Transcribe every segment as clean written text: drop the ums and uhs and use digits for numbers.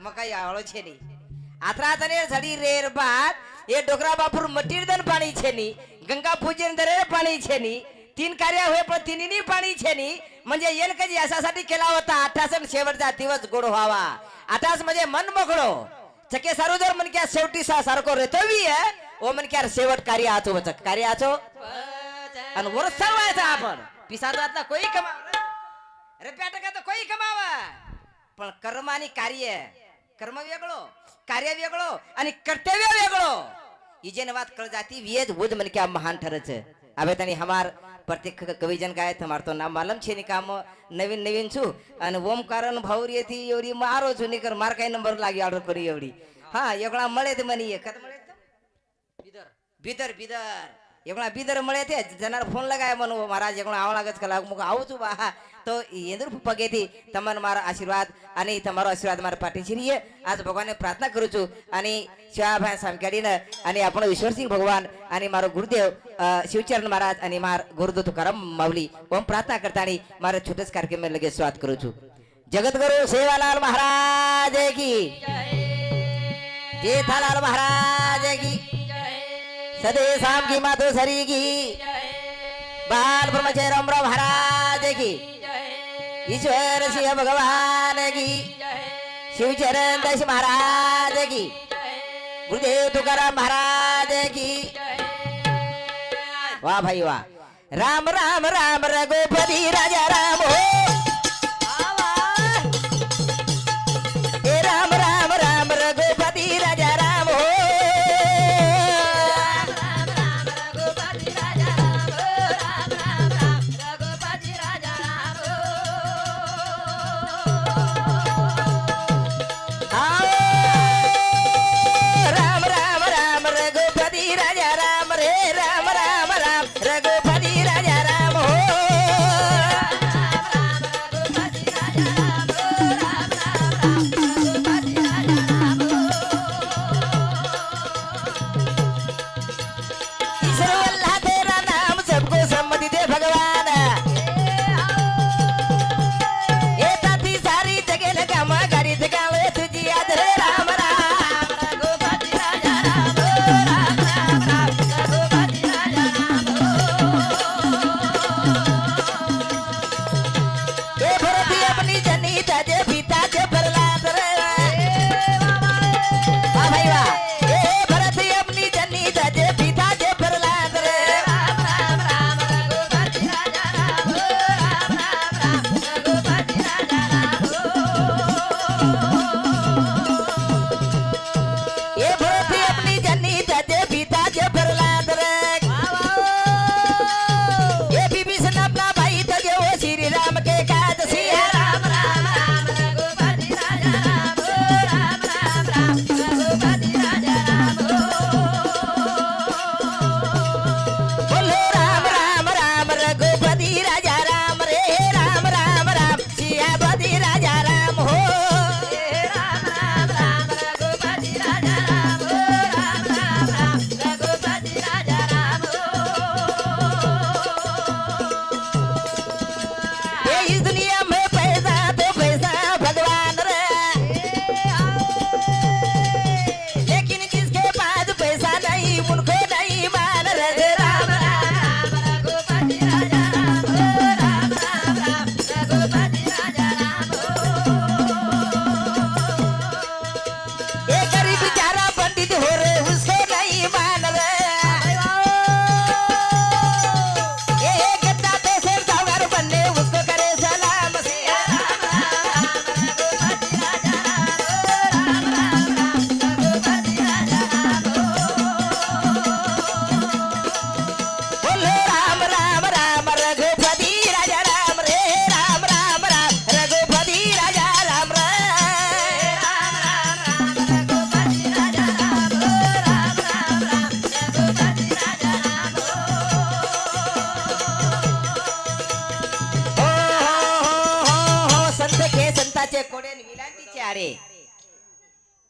મકાઈ આવળો છે ની આથરા તને સડી રેર બાદ એ ડોગરા બાપુર મટીરદન પાણી છે ની ગંગા પૂજન દરે પાણી છે ની तीन कार्य हुए पण तिन्ही पाणी छे नी म्हणजे येन कधी यासाठी केला होता 28 शेवटचा दिवस गोड व्हावा 28 म्हणजे मन मोकळो चके सारोदर मन क्या शेवटी सारको रेतवी आहे ओ मन क्या शेवट कार्य आचो वचक कार्य आचो आणि वर सरवायचा आपण पिसादातला कोई कमा रुपया टका तो कोई कमावा पण कर्मानी कार्य कर्म वेगळो कार्य वेगळो आणि कर्तव्य वेगळो इजेन बात कळ जाती वेद बुध मन क्या महान ठरच હવે તની હમાર પ્રત્યેક કવિજન ગાય તમાર તો નામ માલમ છે ની કામ નવીન નવીન છું અને ઓમકારન ભાવરી થી એવડી મારો છું નીકર માર કઈ નંબર લાગી ઓર્ડર કરી એવડી હા એકલા મળે તે મને કત મળે તો બીદર બીદર બીદર એકલા બીદર મળે તે જનાર ફોન લગાય મને મહારાજ એકલા આવ લાગે કલાક મુક આવું છું બા તો એંદર પગેથી તમને મારા આશીર્વાદ અને તમારો આશીર્વાદ મારા પાટી છીરીએ આજ ભગવાનને પ્રાર્થના કરું છું અને શિવાભાઈ સામકાડીને અને આપણો ઈશ્વરસિંહ ભગવાન અને મારો ગુરુદેવ શિવચરણ મહારાજ અને માર ગુરુદેવ તુકારામ માવલી ઓમ પ્રાર્થના કરતાની મારે છોટસ કાર્યક્રમ લગે સ્વાગત કરું છું જગતગુરુ સેવાલાલ મહારાજ કી જેઠાલાલ મહારાજ કી સદે શામ की मातो सरी की बाल ब्रह्मचारी राम महाराज की ईश्वर सिंह भगवान की शिवचरण दास महाराज की गुरुदेव तुकाराम महाराज की वाह भाई वाह राम राम राम रघुपति राजा राम हो राम राम राम रघुपति राजा राम हो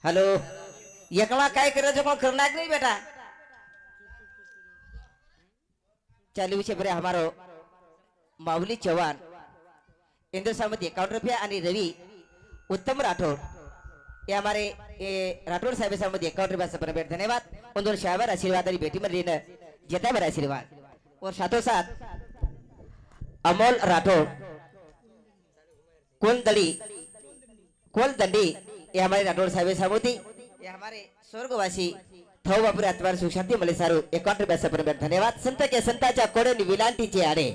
हेलो एकला काय करायचं कोण करणार नाही बेटा चालू विषय बरे हमारो माऊली चव्हाण इंद्र सामंत 51 रुपया आणि रवी उत्तम राठोड ये हमारे ये राठौर साहेब साहेब एकाउंट रुपया पर भेट धन्यवाद उन दोनों शाहवर आशीर्वाद आणि बेटी मध्ये जेता बर आशीर्वाद और साथों साथ अमोल राठौर कोल दंडी ये हमारे राठौर साहेब साहेब होती ये हमारे स्वर्गवासी थौ बापुरे आत्मार सुख शांति मले सारू एकाउंट रुपया पर भेट धन्यवाद संत के संताच्या कोडे विलांटी चे आडे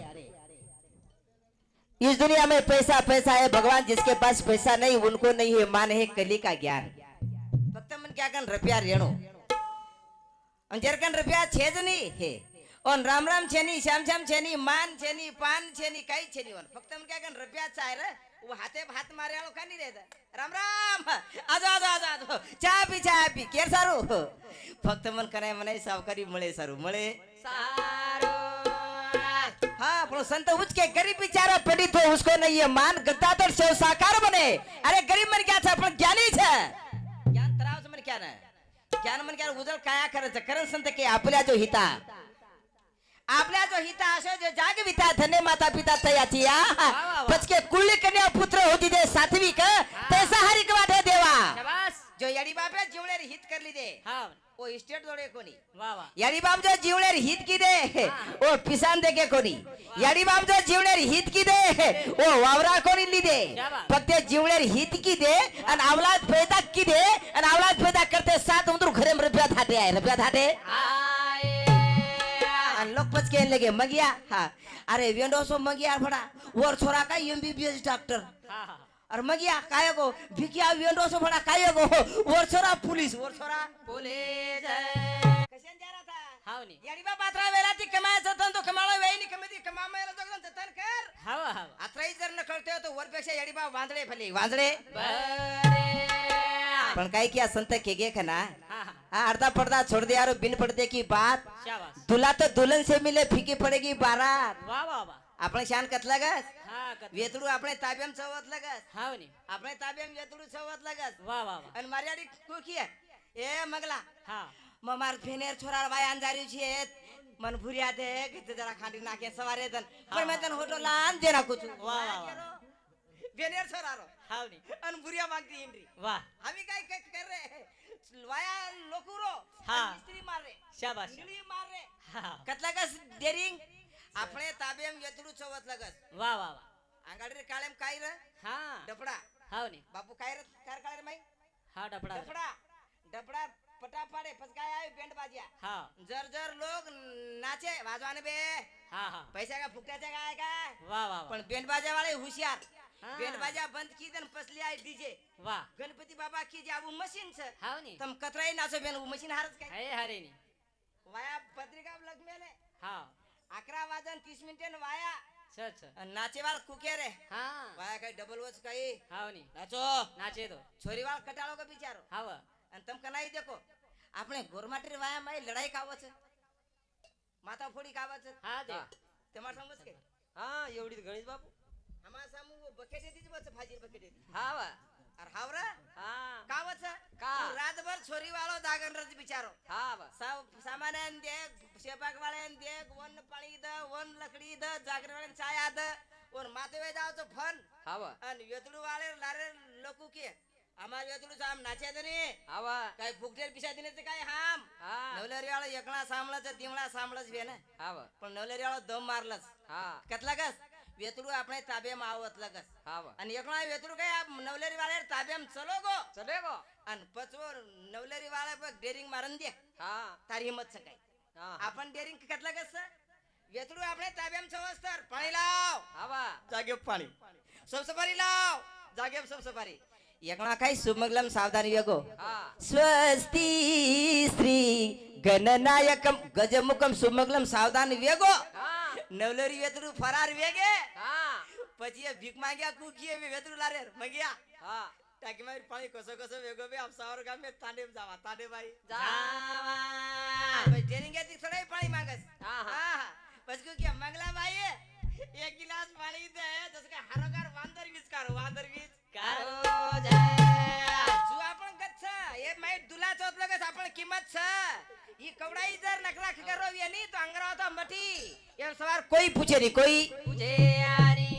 इस दुनिया में पैसा पैसा है भगवान जिसके पास पैसा नहीं उनको नहीं है मान है कली का ज्ञान फक्त मन क्या कन रुपया रेणो अंजर कन रुपया छेज नहीं है और राम राम छेनी श्याम श्याम छेनी मान छेनी पान छेनी काही छेनी वन फक्त मन क्या कन रुपया चाहे रे वो हाथे हाथ मारे वालों का नहीं रहता राम राम आजो आजो आजो आजो चाय पी केर सारू फक्त मन कनाय मनाय सावकारी मळे सारू हाँ पण संत उचके गरीब बिचारा पीड़ित हो उसको नहीं है मान गद्दार शिव साकार बने अरे गरीब मन क्या था पण ज्ञानी छे ज्ञान तराव मन क्या ना ज्ञान मन क्या उजळ काया करायचं कारण संत के आपल्या जो हिता असो जो जाग विता धन्य माता पिता तयाची या पचके कुळी कन्या पुत्र होती दे सात्विक तैसा हरिक वाटे देवा जो यडी बापे जीवनेर हित करली दे ओ स्टेट जोडे कोणी याडी बाप जो जीवनेर हित की दे ओ पिसान दे के कोणी याडी बाप जो जीवनेर हित की दे ओ वावरा कोणी ली दे फक्त जीवनेर हित की दे आणि औलाद पैदा की दे आणि औलाद पैदा करते सात उंदर घरे में रुपया थाटे लोग पच के लगे मगिया हाँ अरे वेंडो सो मगिया बड़ा और छोरा का एमबीबीएस डॉक्टर और मगिया काय को भिकिया वेंडो सो बड़ा काय को और छोरा पुलिस कशन जा रहा था हाव नी याडी बा पात्रा वेला ती कमायचं तन तो कमाळो वेई नी कमी ती कमामायला जगन तन कर हाव अत्राई जर न कळते तो वरपेक्षा याडी बा वांजळे फले वांजळे पण काय किया संत के गे खना अर्धा पर्दा छोड़ दे यारो बिन पर्दे की बात दूल्हा तो दुल्हन से मिले फीकी पड़ेगी बारात वाह वाह वाह आपण शान कतला गस वेतडू આપણે તાબ્યામ ચવત લગસ હાવ ની આપણે તાબ્યામ વેતડુ ચવત લગસ વાહ વાહ અને મારિયાડી કોકી એ મગલા હા માર ફેનેર છોરા વાય અંજાર્યું છે મન ભુરિયા દે કે જરા ખાંડી નાખે સવારે તન પણ મે તન હોટો લાન દે નાખું છું વાહ વાહ ફેનેર છોરારો હાવ ની અને ભુરિયા માંગતી ઇન્દ્રી વાહ हामी काय कर रे वाया लोकुरो हां मिस्त्री मार रे शाबाश मिस्त्री मार रे हां कतला का डेरिंग આપણે તાબેમ વેતડું ચવત લગસ વાહ વાહ વાહ આંગાડી રે કાળેમ કાઈ રે હા ડપડા હાવ ની બાપુ કાઈ રે કાર કાળે રે માઈ હા ડપડા પટા પાડે ફસકાય આવે બેન્ડ બાજ્યા હા જર લોग નાચે વાજવાને बे હા હા पैसा का फुकटा जगह आएगा वाह वाह पण बेंड बाजा वाले होशियार बेंड बाजा बंद की दन पसली आई डीजे वाह गणपति बाबा की जाबू मशीन छ हाव नी तम कतराई नाचो बेन मशीन हारच काय हे हारे नी वाया पत्रिका लग मेले हां 11 वाजन 30 मिनिटे न वाया नाचेवाल कुके रे हां वाया काय डबल वॉच काय हाव नी नाचे तो छोरीवाल कटाळो का बिचारो हाव आणि तम कनाई देखो આપણે ગોરમાટી વાયા માં લડાઈ કાવો છે માથા ફોડી કાવા છે હા દે તમાર સમજ કે હા એવડી ગણેશ બાપુ અમાર સામુ બકેટે દીધી બસ ભાજી બકેટે હા વા અર હાવરા હા કાવો છે का रात भर छोरी वालो दागन रज बिचारो हां सब सामान दे सेपाक वाले दे वन पाणी द वन लकड़ी द जागरण वाले चाय आद और माथे वे जाओ तो फन हां अन वेतडू वाले लारे लोकू के અમાર વેતડું સામ નાચે દે ને આવા કાઈ ફુકટેર પીસા દિને તે કાઈ હામ હા નવલેરી વાળો એકલા સાંભળે છે તીમળા સાંભળે છે ને આવા પણ નવલેરી વાળો દમ મારલસ હા કેટલા ગસ વેતડું આપણે તાબેમાં આવત લગસ આવા અને એકલા વેતડું કઈ આ નવલેરી વાળે તાબેમ ચલેગો અને પછો નવલેરી વાળા પર ડેરિંગ મારન દે હા તારી હિંમત છે કાઈ હા આપણ ડેરિંગ કેટલા ગસ વેતડું આપણે તાબેમ છવસ્તર પાણી લાવ આવા જાગે પાણી સબસબારી લાવ જાગે સબસબારી एकला काय सुमंगलम सावधानी वेगो स्वस्ति श्री गणनायकम गजमुखम सुमंगलम सावधान वेगो नवलरी वेतरू फरार वेगे પછી ભીખ માંગ્યા કુકીએ વેતरू લારે મગ્યા હા टाकी मारी पाणी कसं वेगो बे आप सावर गाम में तांडे भाई जावा भाई जेरिंगे ती सडे पाणी मागस हां हां बस को क्या मंगला भाई एक गिलास पाणी दे जसं काय हरोगार वांदर वीज कारो जो आपण गच्छ ये माई दुला चौथ लगस आपण किंमत छ ई कवडाई जर नखरा करो यानी तो अंगरा तो मठी ये सवार कोई पूछे नहीं कोई पूछे यानी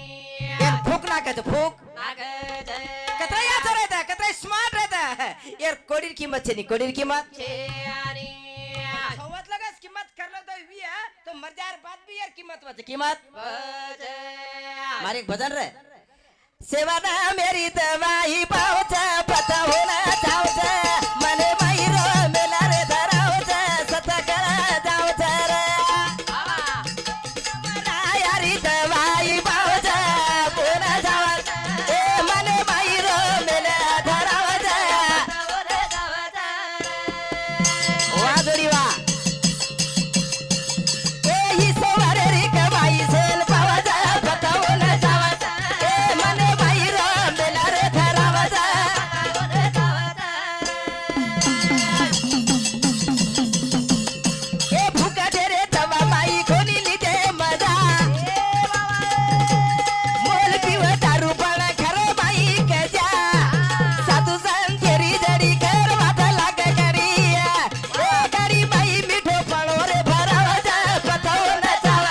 ये फूक ना कहते फूक ना कहते कतरा याद रहता है कतरा स्मार्ट रहता है यार कोडीर किंमत છે ની કોડીર કિંમત છે આની સૌવત લગસ કિંમત કરલો તો વી હે તો મરજાર બાદ ભી યાર કિંમત વચ્ચે કિંમત બજે મારે એક ભજન રે સેવાના મેરી દવાઈ પાવ છે પતાવો ના જાવ છે મને મહિરો મેલા રે ધરાવ છે સત કરા જાવ છે રે મારા યારી દવાઈ પાવ છે બોના જાવ એ મને મહિરો મેલા ધરાવ છે વાહ દોરી વાહ એ હી સવારે રે કમાઈ સેલ પાવ છે પતાવો ના જાવ છે એ મને મહિરો મેલા રે ધરાવ છે એ ભૂકા તેરે દવા માઈ ખોલી લીધે મજા મોલ પીવે દારૂ પણ ખરો માઈ કે જા સાધુ સંત તેરી જડી ઘર વાત લાગે કરી એ ગરી માઈ મીઠો પણો રે ભરાવ જા પતાવો ન જાવ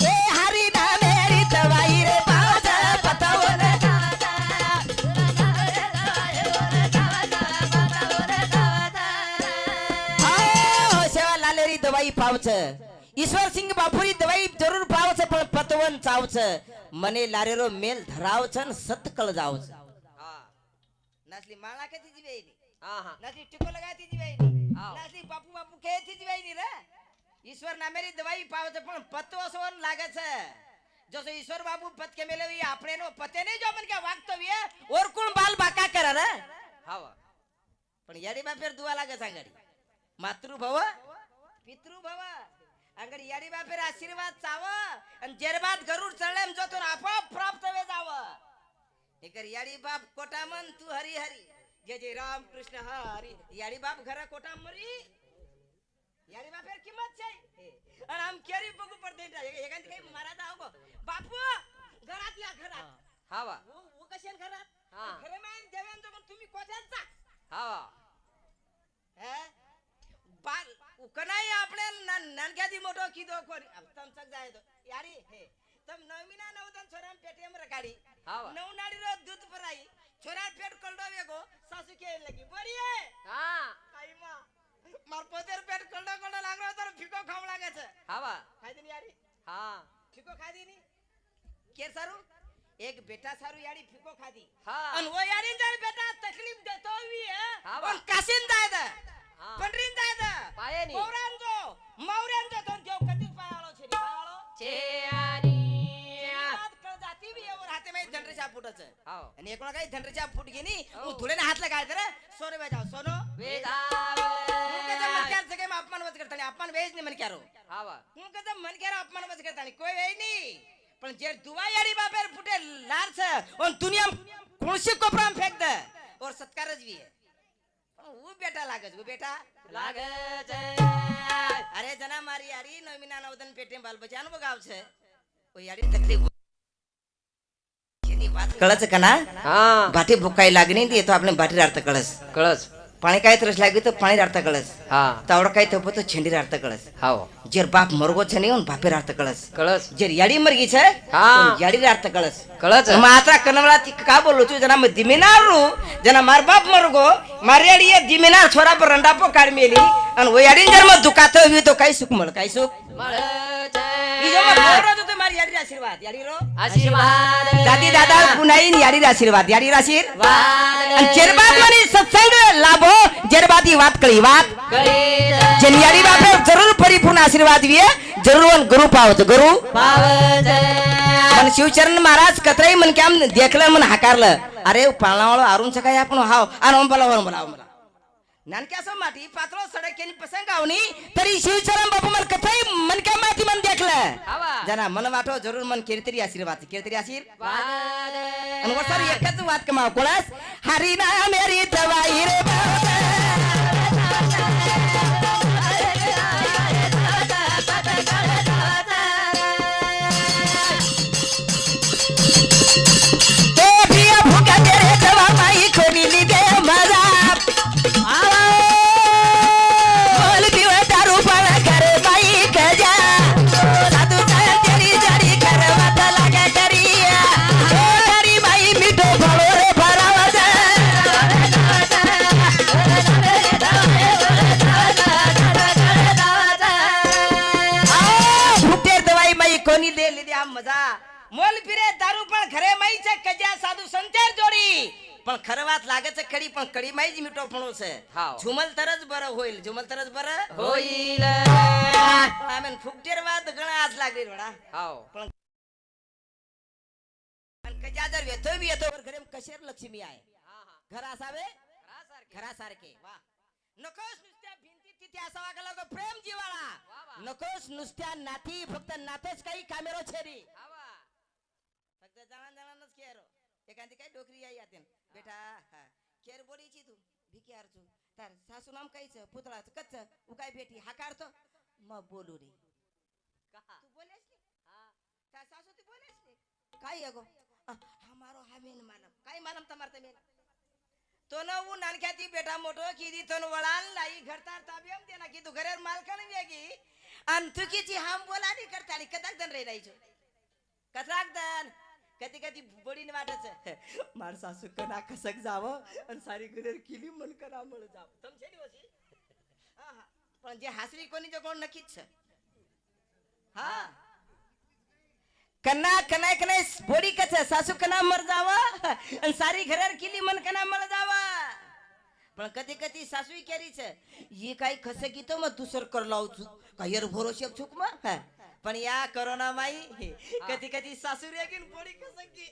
એ હારી ના મેરી દવાઈ રે પાવ જા પતાવો ન હા સેવા લાલેરી દવાઈ પાવ છે ઈશ્વર સિંહ બાપુરી દવાઈ જરૂર પાવ છે પણ પતવન ચાવ છે મને લારેરો મેલ ધરાવ છે ને સતકળ જાવ છે હા નસલી માળા કેથી જીવે ની હા હા નસલી ટીકો લગાતી જીવે ની હા. નસલી બાપુ બાપુ કેથી જીવે ની રે ઈશ્વર નામેરી દવાઈ પાવ છે પણ પતવો સોન લાગે છે જો સો ઈશ્વર બાપુ પત કે મેલે વી આપણે નો પતે નહીં જો મન કે વાગતો વી ઓર કોણ બાલ બાકા કરે રે હા પણ યાડી બાપેર દુઆ લાગે છે આંગડી માતૃ ભવ પિતૃ ભવ આંગડી યાડી બાપેર આશીર્વાદ ચાવ અને જેર બાદ ગરુડ ચડે એમ જો તો આપો પ્રાપ્ત વે જાવ એકર યાડી બાપ કોટામન તું હરી હરી જય રામ કૃષ્ણ હરી યાડી બાપ ઘરે કોટા મરી યાડી બાપેર કિંમત છે અને આમ કેરી પગ પર દેતા એકાંત કઈ મારા તા આવો બાપુ ઘરાત લ્યા ઘરાત હા હું કશેન ઘરાત હા. ઘરે માં દેવેન જો તમે કોઠે જા હા હે બાલ ઉકનાઈ આપણે નાનકાથી મોટો કીધો કોની તમ સક જાય તો યારી હે તમ નવમીના નવદન છોરામ પેટેમ રખાડી હા. નવ નાડી રો દૂધ ભરાઈ છોરા પેટ કલડો વેગો સાસુ કે લગી બોરીએ હા કાઈ માં માર પોતેર પેટ કલડો કલડો લાગરો તો ફીકો ખાવ લાગે છે હા ખાઈ દે યારી હા ફીકો ખાધી ની કે સારું એક બેટા સારું યારી ફીકો ખાધી હા. અન વો યારી જર બેટા તકલીફ દેતો વી હે હા. ઓન કાસિન દાય દે હા. પંડરીન દાય દે પાયે ની. પૌરાન જો મૌરેન જો તન જેવ કદી પાયાળો છે ની પાયાળો છે આની વાત કર જાતી વી ઓર હાથે મે ધંડરી ચા ફૂટે છે હા અને એકલો કઈ ધંડરી ચા ફૂટ ગઈ ની હઉ. હું ધૂળે ને હાથ લગાય દે સોને બે જાવ સોનો વેદાવે હું કે મન ક્યાર છે કે મે અપમાન વચ કરતા ની અપમાન વેજ ને મન ક્યારો હા હું કે મન ક્યારો અપમાન વચ કરતા ની કોઈ વેય ની પણ જે દુવાયાડી બાપેર ફૂટે લાર છે ઓન દુનિયા કોણસી કોપરામ ફેંક દે ઓર સત્કાર જ વી હે પણ હું બેટા લાગે છે હું બેટા લાગે છે અરે જના મારી યારી નવમીના નવદન પેટે બાલ બચાનો બગાવ છે ઓ યારી તકલીફ જેની વાત કળસ કના હા ભાટી ભૂકાઈ લાગણી દી તો આપણે ભાટી રાડતા કળસ કળશ પાણી કાઈ તરસ લાગ્યું તો પાણી રાડતા કળસ હા તાવડ કાઈ થપો તો છેંડી રાડતા કળસ હા જેર બાપ મરગો છે ને ઓન ભાપે રાડતા કળસ કળશ જેર યાડી મરગી છે હા. ઓન યાડી રાડતા કળસ કળશ માતા કનવડા થી કા બોલું છું જના ધીમીનાર રું જના માર બાપ મરગો મારી યાડી ધીમીનાર છોરા પર રંડાપો કાઢ મેલી અને ઓ યાડી જર માં દુખાતો હોય તો કઈ સુખ મળે કઈ સુખ મળે છે બીજો માં બોરો તો મારી યાડી આશીર્વાદ યાડી રો આશીર્વાદ દાદી દાદા પુનાઈ યાડી આશીર્વાદ યાડી આશીર્વાદ વાદ અને જેરબાદ મારી સત્સંગ લાભો જેરબાદી વાત કરી વાત કરી જેની યાડી બાપે જરૂર પરિપૂર્ણ આશીર્વાદ વીએ જરૂર વન ગુરુ પાવત ગુરુ પાવ છે मन शिवचरण महाराज कतराई मन क्या देखलं मन हाकारलं अरे पाळणावाळो आरून सकाळी आपण हाव आणि बोला मला नानक्या असं माठी पातळ सडकेनी पसंग आवनी तरी शिवचरण बापू मन कतराई मन क्या माठी मन देखलं आवा जना मन वाटो जरूर मन कीर्तरी आशीर्वाद वाद आणि वसर एकच वात कमाव कोळास हरी ना मेरी दवाई रे बाबा કોની દે લીધી આ મજા મોલ પીરે દારૂ પણ ઘરે મઈ છે કજ્યા સાધુ સંચાર જોડી પણ ખરવાત લાગે છે કડી પણ કડી માં જ મીઠો ફણો છે હાવ. ઝુમલ તરજ બર હોઈલ ઝુમલ તરજ બર હોઈલ આમેન ફૂકટેર વાદ ઘણા આસ લાગી વડા હાવ અને કજાદર વેતો બી હતો ઘરે કશેર લક્ષ્મી આય ઘરા સાવે ઘરા સારકે વાહ નકોસ નુસ્ત્યા ભીંતી તિત્યા સવા કલાકો પ્રેમ જીવાળા નકોસ નુસ્ત્યા નાથી ફક્ત નાતે જ કઈ કામેરો છે રી ફક્ત જાણા જ કેરો એકાંતી કઈ ડોકરી આઈ આતે બેટા હા કેર બોડી છી તું ભીક્યાર છું તાર સાસુ નામ કઈ છે પુતળા છે કચ્છ ઉકાઈ બેઠી હાકાર તો મ બોલું રી તું બોલેસ ને હા તાર સાસુ તું બોલેસ ને કાઈ આગો હમારો હામેન માલમ કાઈ માલમ તમાર તમે તો ન હું નાનખ્યાથી બેટા મોટો કીધી તન વળાલ લાઈ ઘરતાર તાબેમ દેના કીધું ઘરે માલકણ વેગી અન તું કીજી હામ બોલાની કરતાની કદાક દન રહી છું કતરાક દન કતી કતી બોડીને વાટે છે માર સાસુ કના ખસક જાવો અને સારી ઘરે કીલી મન કરા મળ જાવ તમ છે ની ઓછી હા હા પણ જે હાસરી કોની જો કોણ નકી છે હા કના કનાય કનાય બોડી કછે સાસુ કના મર જાવા અને સારી ઘરે કીલી મન કના મળ જાવા પણ કદી કદી સાસુ કેરી છે ઈ કાઈ ખસે કી તો મ દુસર કર લાવ છું કયર ભરોસે છુક માં પણ યા કોરોના માઈ કદી કદી સાસુ રેગીન બોડી ખસકી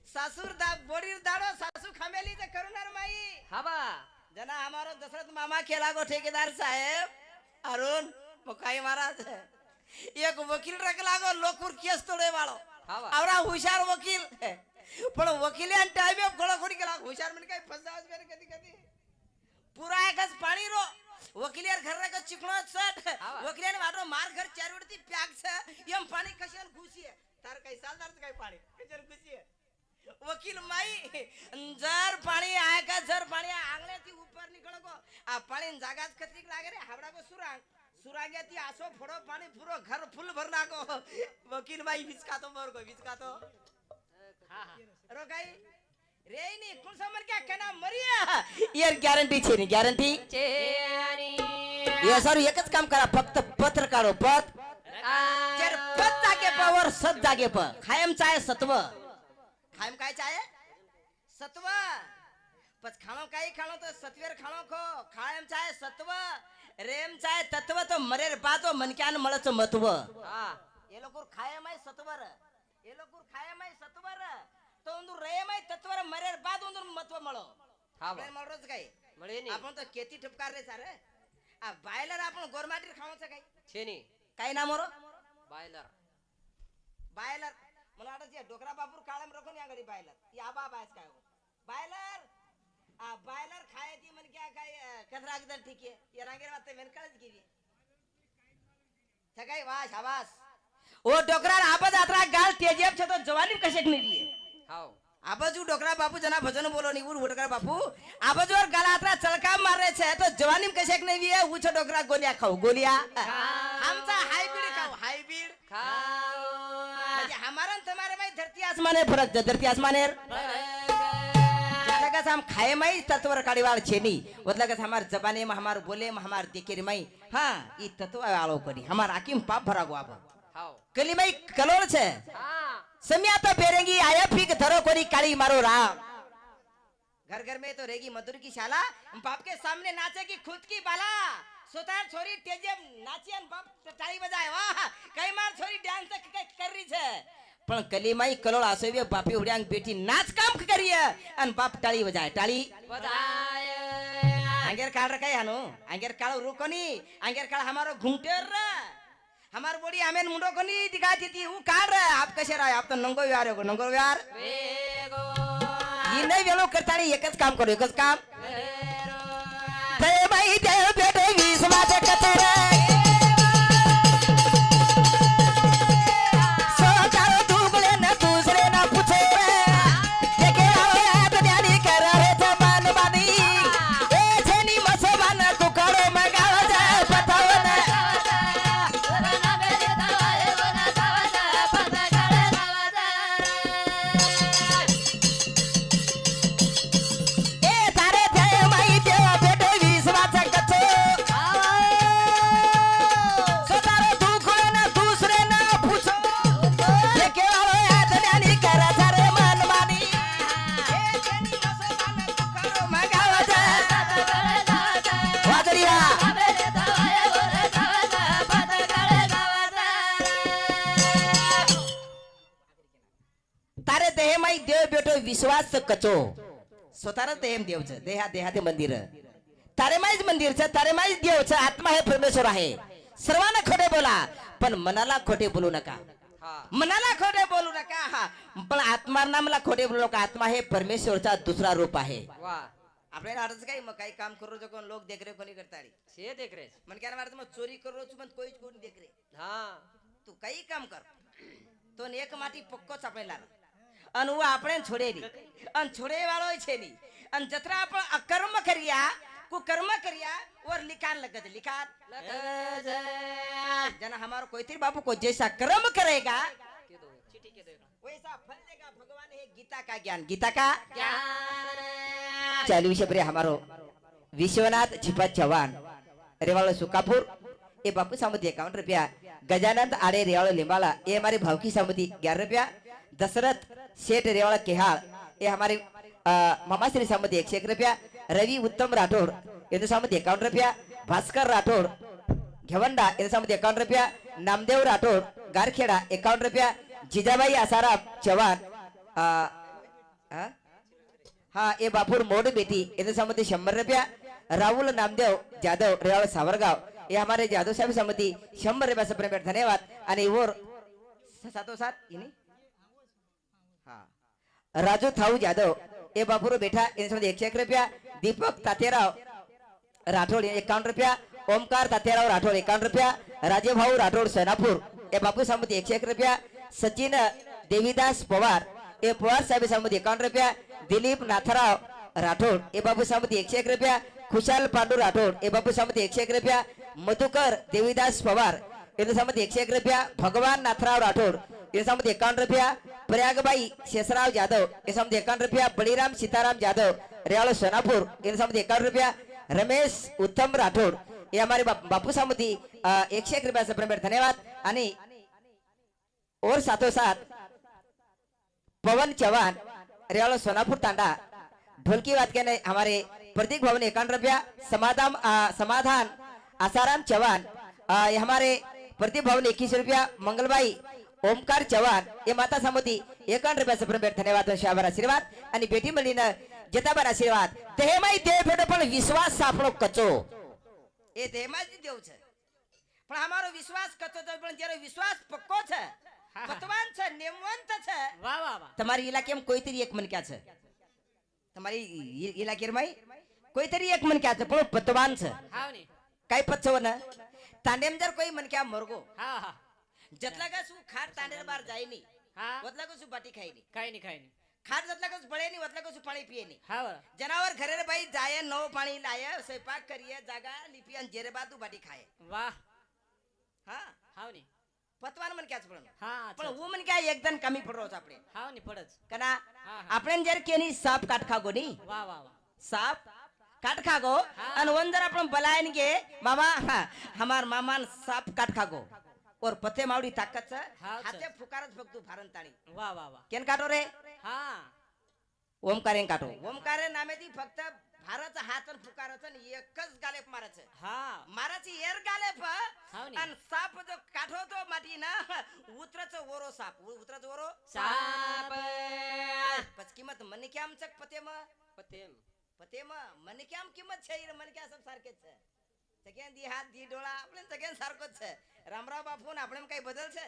સાસુર દા બોડી દાડો સાસુ ખમેલી તે કરુણાર માઈ હાબા जना हमारो दशरथ मामा खेला को ठेकेदार साहेब अरुण मुकाई महाराज एक वकील रख लागो लोकपुर केस तोड़े वालो आवरा होशियार वकील पण वकीले अन टाइम में गोळा खोडी केला होशियार मन काय फसावस करे कधी कधी पूरा एकच पाणी रो वकीलियार घर रे क चिकणो सट वकीलियाने वाटो मार घर चारवडती प्याग छ एम पाणी कशन घुसी तार काय सालदार काय पाणी कशन घुसी वकील माई जर पाणी आया का जर पाणी आंगले थी ऊपर निकल को आ पाणी जागाच खतरीक लागे रे हावड़ा को सुरांग सुरांग्याती आसो फोड़ो पाणी पूरो घर फुल भरना को वकील माई विचका तो मोर को विचका तो हां हां रो गई रे नी कोण समर क्या कना मरिया यार गॅरंटी छे नी गॅरंटी ये सर एकच काम करा फक्त पत्र काढो पत जर पत जागे पावर सत जागे प कायम चाय सत्व खायम काय चाहे सत्व पच खाणो काय खाणो तो सत्वेर खाणो खो खायम चाहे सत्व रेम चाहे तत्व तो मरेर बातो मनक्यान मळच महत्व हां ये लोक खायम आहे सत्वर ये लोक खायम आहे सत्वर तो उंदू रेम आहे तत्वर मरेर बाद उंदू महत्व मळो हां मळरोज काय मळे नी आपण तो केती ठपकार रे सारे आ बायलर आपण गोरमाटीर खाणो छ काय छे नी काय नाम रो बायलर बायलर मला वाटत जे डोकरा बापूर काळम रखून या गडी बायलर या बा बायस काय बायलर आ बायलर खाए ती मन क्या काय कचरा एकदम ठीक है ये रांगेर बात मेन कळच गेली सकाळी वाह शाबास ओ डोकरा आबज आत्रा गाल तेजेब छ तो जवानी कशेक नाही दिए हाव आबजू डोकरा बापू जना भजन बोलो नी उड डोकरा बापू आबजवर गाल आत्रा चलका मारे छे तो जवानी कशेक नाही दिए उछ डोकरा गोलिया खाऊ गोलिया आमचा हायब्रिड खाऊ हायब्रिड खाऊ हमारा तुम्हारे भाई धरती आसमान है फरक धरती आसमान है हम खाए माई तत्वर काढ़ीवाल छेनी मतलब कि हमार जबाने में हमार बोले में हमार देखे रे माई हाँ ये तत्व वालों करी हमार आकिम पाप भरा गो आप कली माई कलोल छे सम्या तो बेरेंगी आया फिक धरो कोरी काली मारो राम घर घर में तो रहेगी मधुर की शाला बाप के सामने नाचेगी खुद की बाला सोतार छोरी तेजे नाचियन बाप ताली बजाए वाह कई मार छोरी डांस कर रही छे पण कलीमाई कलोळ आसोवे बापे उड्यांग बेटी नाच काम करिए अन बाप ताली बजाए ताली बजाए आंगेर काळ रे काय हानो आंगेर काळ रुकोनी आंगेर काळ हमारो घुंटेर रे हमार बोडी आमेन मुंडो कोनी दिखाती थी उ काळ रे आप कशे राय आप तो नंगो व्यवहार हो नंगो व्यवहार वेगो ये नहीं वेलो करतानी एकच काम करो एकच काम ते बाई ते बेटे 20 वाजे कतरे ते माई देव बेटो विश्वास कचो स्वतःच ते देव छ देहाते मंदिर तारे माईच मंदिर छ तारे माईच देव छ आत्मा हे परमेश्वर आहे सर्वांना खोटे बोला पण मनाला खोटे बोलू नका हा मनाला खोटे बोलू नका हा पण आत्मा नामला खोटे बोलू नका आत्मा हे परमेश्वरचा दुसरा रूप आहे वाह आपल्याला अर्थ काही मग काही काम करू जो कोण लोक देखरेख कोणी करताडी से देख रहे मन क्या मारत मग चोरी करू છું પણ કોઈ જ કોણ દેખ રે हाँ તું કઈ કામ કર તો ને એક માટી પક્કો જ આપણે લાલ અને હું આપણે છોડે ની અને છોડે વાળો છે ની અને જતરા આપણે અકર્મ કર્યા कुकर्म करिया और लिखान लगत लिखान जना हमारो कोई तेरे बापू को जैसा कर्म करेगा चिट्ठी के दो वैसा फल देगा भगवान है गीता का ज्ञान चालू विषय पर हमारो विश्वनाथ छिपा चौहान रेवाड़ो सुकापुर ये बापू सामती 51 रुपया गजानंद आड़े रेवाड़ो लिंबाला ये हमारी भावकी सामती 11 रुपया दशरथ सेठ रेवाड़ा केहाल ये हमारे मामा श्री सामती 101 रुपया रवि उत्तम राठौड़ ये सामती 51 रुपया भास्कर राठौड़ घेवंडा ये सामती 51 रुपया नामदेव राठौड़ गारखेड़ा 51 रुपया जीजाबाई आसाराम चौहान हाँ ये बापुर मोड़ बेटी ये सामती 100 रुपया राहुल नामदेव जाधव रेवाड़ सावरगांव ये हमारे जाधव साहब समिति 100 रुपया से पेमेंट धन्यवाद आणि और सातों सात इन्हीं हाँ राजू थाऊ जाधव ये बापुरो बेटा इनसे 101 रुपया दीपक तातेराव राठौड़ 51 रुपया ओमकार तातेराव राठौड़ 51 रुपया राजीव भाऊ राठौड़ सेनापुर ये बापू समिति 101 रुपया सचिन देवीदास पवार ये पवार साहब समिति 51 रुपया दिलीप नाथराव राठौड़ ये बापू समिति 101 रुपया खुशाल पांडू राठौड़ ये बापू समिति 101 रुपया मधुकर देवीदास पवार ये समिति 101 रुपया भगवान नाथराव राठौड़ ये समिति 51 रुपया प्रयागबाई शेषराव जाधव ये समिति 51 रुपया बड़ीराम सीताराम जाधव रेवाड़ो सोनापुर ये समिति 51 रुपया रमेश उत्तम राठौड़ ये हमारे बापू समिति 101 रुपया से पेमेंट धन्यवाद आणि और साथों साथ पवन चौहान रेवाड़ो सोनापुर तांडा ढोलकी वाद के हमारे प्रतीक भवन 51 रुपया समाधान आसाराम चौहान ये हमारे प्रतीक भवन 21 रुपया मंगलबाई ओमकार चौहान ये माता समिति 51 रुपया से पेमेंट धन्यवाद शाबार आशीर्वाद आणि बेटी मळीने जताबार आशीर्वाद देहमाई देह भेटो पण विश्वास सापडो कचो એ દેહમાં જ દેવ છે પણ અમારો વિશ્વાસ કચો છે પણ જ્યારે વિશ્વાસ પક્કો છે પતવાન છે નેમવંત છે वाह वाह वाह તમારી ઇલાકામાં કોઈ તરી એક મન ક્યાં છે તમારી ઇલાકામાં કોઈ તરી એક મન ક્યાં છે પણ પતવાન છે हाँ नहीं काय पतछव ना तांडेम जर कोई मन क्या मरगो हाँ हाँ जतला का सु खाट तांडेर बार जाय नहीं हाँ वतला को सु बाटी खाई नहीं खाई नहीं खाट जतला को बळे नहीं वतला को सु पाणी पिए नहीं हाँ जनावर घरे रे भाई जाए नव पाणी लाए स्वयंपाक करिए जागा लिपी अन जेरे बादू बाटी खाए वाह हाँ हाँ नहीं पतवान मन क्या पण हाँ पण वो मन क्या एकदम कमी पड़ रहो आपले हाँ नहीं पड़च कना हाँ, हाँ. आपण जर केनी साप काट खागो नी वाह वाह वाह साप काट खागो हाँ. आणि वन जर आपण बलायन गे मामा हाँ, हमार मामान साप काट खागो और पते मावडी ताकत छ हाँ, हाथे फुकारच फक्त भारन ताणी वाह वाह वाह केन काटो रे हाँ ओमकारेन काटो ओमकारे नामेदी फक्त भारत हातन फुकारच आणि एकच गालेप मारच हाँ माराची एर गालेप हाव नी. आणि साप जो काठो तो माटी ना उतरच ओरो साप उतरच ओरो साप पच किंमत મને કેમ ચક પતેમ पतेम પતેમ મને કેમ કિંમત છે ઈ મને ક્યાં सब सारखे છે સગેન દી હાથ દી ડોળા આપણે સગેન સારકો છે રામરાવ બાપુ ને આપણે કઈ બદલ છે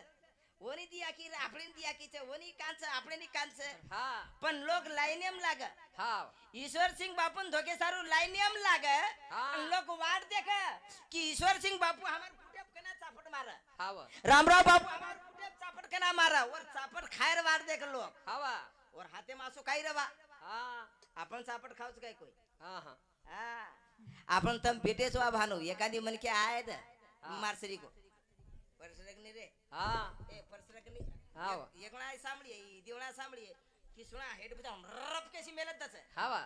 ઓની દી આકી આપણે દી આકી છે ઓની કાન છે આપણે ની કાન છે हाँ પણ લોક લાઈને એમ લાગે हाँ ईश्वर सिंह बापू ने धोखे सारू लाइन एम लागे हाँ. अन लोग वाट देखे कि ईश्वर सिंह बापू हमार कुटेप कना चापट मारा हाँ रामराव बापू हमार कुटेप चापट कना मारा और चापट खायर वाट देख लोग हाँ और हाथे मासो खाई रवा हाँ आपण चापट खाऊच काय कोई हाँ हाँ हां आपण तम भेटे सो भानो एखादी मन के आए द मारसरी को परसरक नहीं रे हाँ ए परसरक नहीं हाँ. एकणा सांभळी देवणा सांभळी की सुना हेड बजा रप केसी मेलत दस हाँ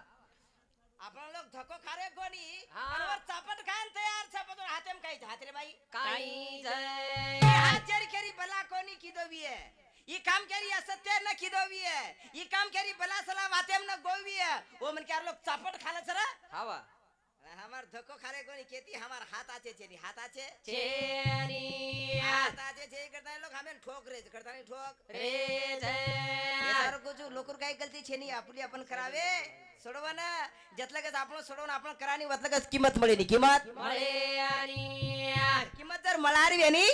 आपण लोग धक्को खारे कोणी हाँ. आणि वर चापट खान तयार छ पण हातेम काही हात रे बाई काई ये जय हात जरी केरी बला कोणी किदोवी है ये काम केरी असत्य न किदोवी है ये काम केरी बला सला वातेम न गोवी है वो मन के लोग चापट खाले छरा हाँ हमार धक्को खारे कोणी केती हमार हात आचे छेनी हात आचे चेनी हात आचे छे करता लोग हमें ठोक रे करता नहीं ठोक रे ये जय सारो कुछ लोकर काय गलती છે ની આપલી આપણ કરાવે સોડવાના જેટલા કે આપણો સોડવાના આપણો કરાની વતલક કિંમત મળે ની કિંમત મળે અને કિંમત જર મળારી વેની